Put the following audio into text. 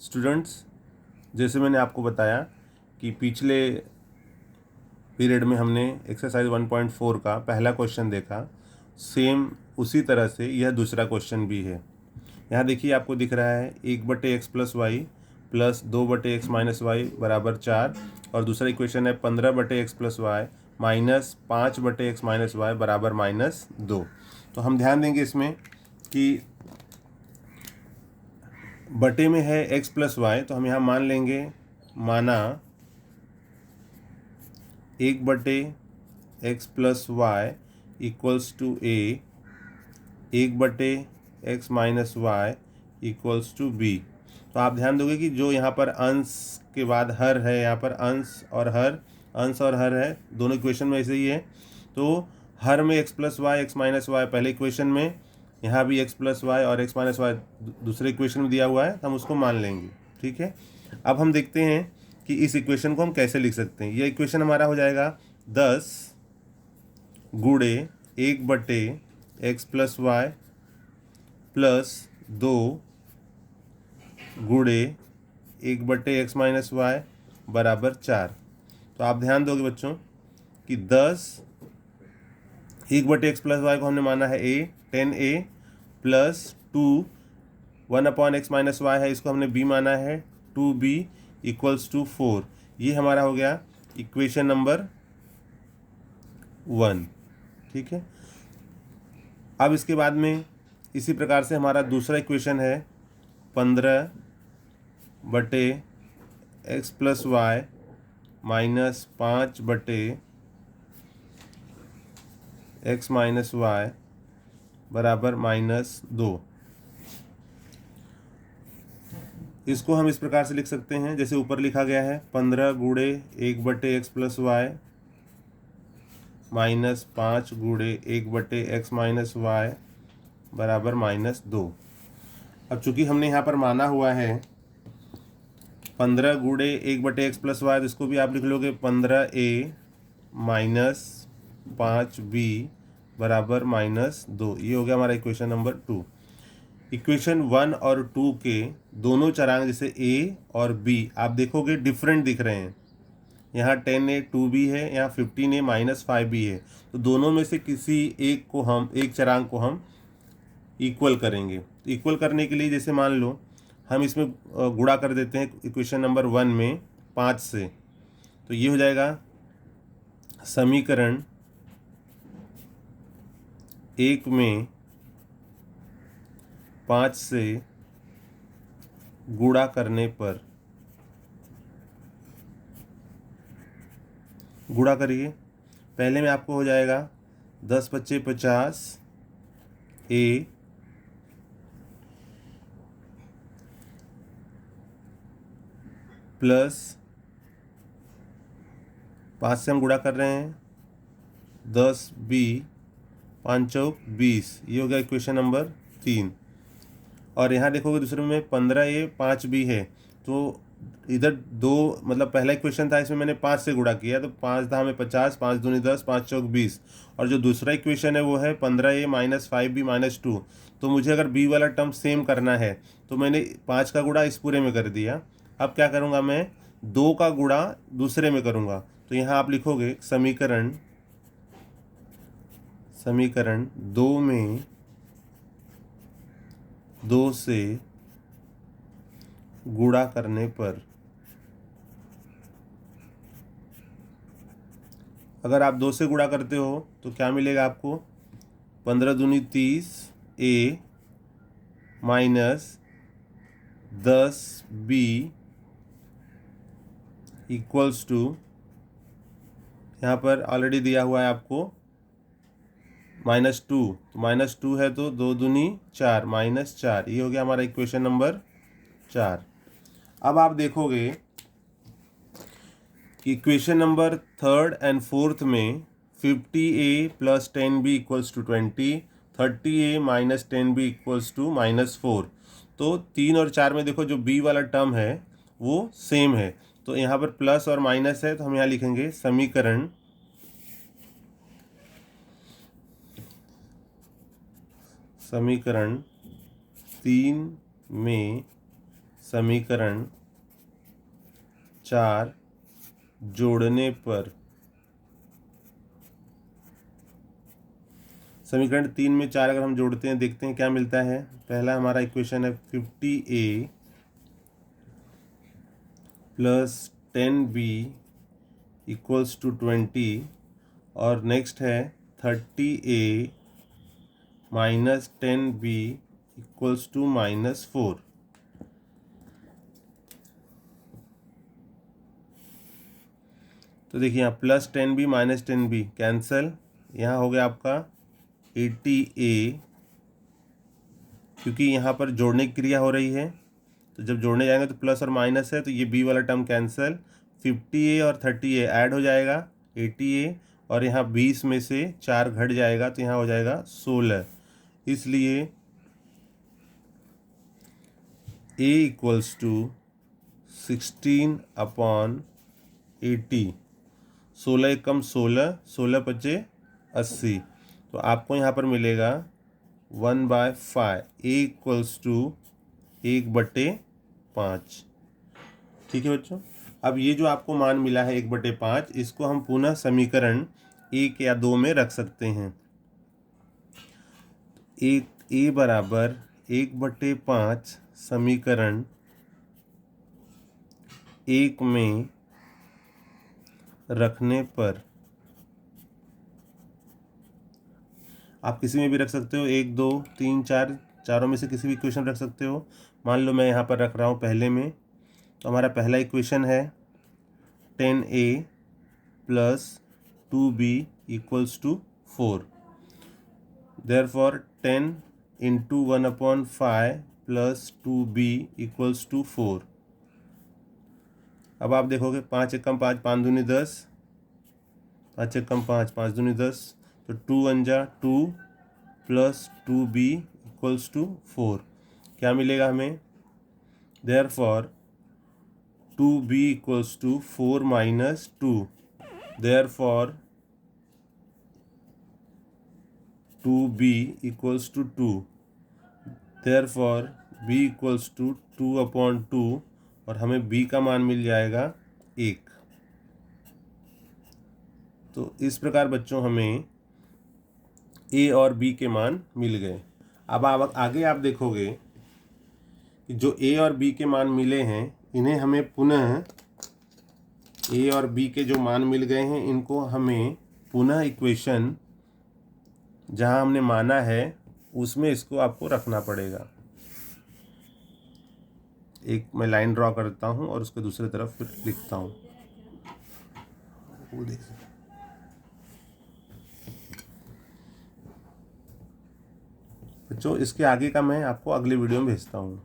Students, जैसे मैंने आपको बताया कि पिछले पीरियड में हमने एक्सरसाइज 1.4 का पहला क्वेश्चन देखा, सेम उसी तरह से यह दूसरा क्वेश्चन भी है। यहाँ देखिए, आपको दिख रहा है 1/x + y plus 2/x - y बराबर 4, और दूसरा इक्वेशन है 15/x + y minus 5/x - y बराबर -2। तो हम ध्यान देंगे इसमें कि बटे में है x + y, तो हम यहाँ मान लेंगे, माना 1/x + y equals to a, 1/x - y equals to b। तो आप ध्यान दोगे कि जो यहाँ पर अंश के बाद हर है, यहाँ पर अंश और हर है, दोनों इक्वेशन में ऐसे ही है। तो हर में x + y x - y पहले इक्वेशन में, यहाँ भी x + y और x - y दूसरे इक्वेशन में दिया हुआ है, तो हम उसको मान लेंगे। ठीक है, अब हम देखते हैं कि इस इक्वेशन को हम कैसे लिख सकते हैं। यह इक्वेशन हमारा हो जाएगा 10 गुणे 1/x + y प्लस 2 गुणे 1/x - y बराबर 4। तो आप ध्यान दोगे बच्चों कि 1/x + y को हमने माना है a, 10a plus 2 1/x - y है, इसको हमने b माना है 2b इक्वल्स टू 4। ये हमारा हो गया इक्वेशन नंबर 1। ठीक है, अब इसके बाद में इसी प्रकार से हमारा दूसरा इक्वेशन है 15/x + y minus 5/x - y बराबर -2। इसको हम इस प्रकार से लिख सकते हैं जैसे ऊपर लिखा गया है, 15 गुणे 1/x + y माइनस 5 गुणे 1/x - y बराबर -2। अब चूंकि हमने यहाँ पर माना हुआ है 15 गुणे 1/x + y, तो इसको भी आप लिख लोगे 15a माइनस 5b बराबर -2। ये हो गया हमारा इक्वेशन नंबर 2। इक्वेशन 1 और 2 के दोनों चरांक जैसे a और b आप देखोगे डिफरेंट दिख रहे हैं। यहाँ 10a 2b है, यहाँ 15a -5b है। तो दोनों में से किसी एक चरांक को हम इक्वल करेंगे। तो इक्वल करने के लिए जैसे मान लो हम इसमें गुणा कर देते हैं इक्वेशन नंबर 1 में 5 से, तो ये हो जाएगा समीकरण 1 में 5 से गुणा करने पर, गुणा करिए, पहले में आपको हो जाएगा 10 × 5 = 50 a प्लस 5 से हम गुणा कर रहे हैं 10b 5 चौक 20। ये हो गया इक्वेशन नंबर 3। और यहाँ देखोगे दूसरे में 15a 5b है, तो इधर दो मतलब पहला इक्वेशन था, इसमें मैंने 5 से गुणा किया, तो 5 × 50, 5 दूनी 10, 5 चौक 20। और जो दूसरा इक्वेशन है वो है 15a - 5b - 2। तो मुझे अगर b वाला टर्म सेम करना है तो मैंने 5 का गुणा इस पूरे में कर दिया। अब क्या करूँगा, मैं 2 का गुणा दूसरे में करूँगा। तो यहाँ आप लिखोगे समीकरण 2 में 2 से गुणा करने पर, अगर आप 2 से गुणा करते हो तो क्या मिलेगा आपको, 15 दूनी 30 a minus 10b equals to, यहाँ पर ऑलरेडी दिया हुआ है आपको -2, तो -2 है तो 2 दूनी 4 -4। ये हो गया हमारा इक्वेशन नंबर 4। अब आप देखोगे कि इक्वेशन नंबर 3rd और 4th में 50a + 10b equals to 20, 30a - 10b equals to -4। तो 3 और 4 में देखो जो b वाला टर्म है वो सेम है, तो यहाँ पर प्लस और माइनस है, तो हम यहाँ लिखेंगे समीकरण 3 में समीकरण 4 जोड़ने पर समीकरण 3 में 4 अगर हम जोड़ते हैं देखते हैं क्या मिलता है। पहला हमारा इक्वेशन है 50A plus 10B equals to 20 और नेक्स्ट है 30A minus 10B equals to -4। तो देखिए यहाँ plus 10B minus 10B cancel, यहाँ हो गया आपका 80A, क्योंकि यहाँ पर जोड़ने की क्रिया हो रही है तो जब जोड़ने जाएंगे तो प्लस और माइनस है तो ये B वाला टर्म कैंसल, 50A और 30A ऐड हो जाएगा 80A और यहाँ 20 में से 4 घट जाएगा तो यहाँ हो जाएगा 16। इसलिए A इक्वल्स टू 16/80। 16 एकम 16, 16 पचे 80। तो आपको यहाँ पर मिलेगा 1/5। A equals to 1/5। ठीक है बच्चों, अब ये जो आपको मान मिला है 1/5, इसको हम पुनः समीकरण 1 या 2 में रख सकते हैं। A बराबर 1/5 समीकरण 1 में रखने पर आप किसी में भी रख सकते हो, 1 2 3 4, चारों में से किसी भी इक्वेशन रख सकते हो। मान लो मैं यहाँ पर रख रहा हूँ पहले में, तो हमारा पहला इक्वेशन है 10A plus 2B equals to 4। Therefore 10 into 1/5 plus 2B equals to 4। अब आप देखोगे 5 एकम 5, 5 दूनी 10, 5 एकम 5, 5 दूनी 10, तो 2 1 2 प्लस 2B इक्वल्स टू 4। क्या मिलेगा हमें? Therefore 2B equals to 4 minus 2। Therefore 2B equals to 2। Therefore B equals to 2/2 और हमें B का मान मिल जाएगा 1। तो इस प्रकार बच्चों हमें A और B के मान मिल गए। अब आगे आप देखोगे कि जो A और B के मान मिले हैं इन्हें हमें पुनः A और B के जो मान मिल गए हैं इनको हमें पुनः इक्वेशन जहां हमने माना है उसमें इसको आपको रखना पड़ेगा। एक मैं लाइन ड्रॉ करता हूं और उसके दूसरी तरफ फिर लिखता हूं। वो देखिए बच्चों, इसके आगे का मैं आपको अगले वीडियो में भेजता हूँ।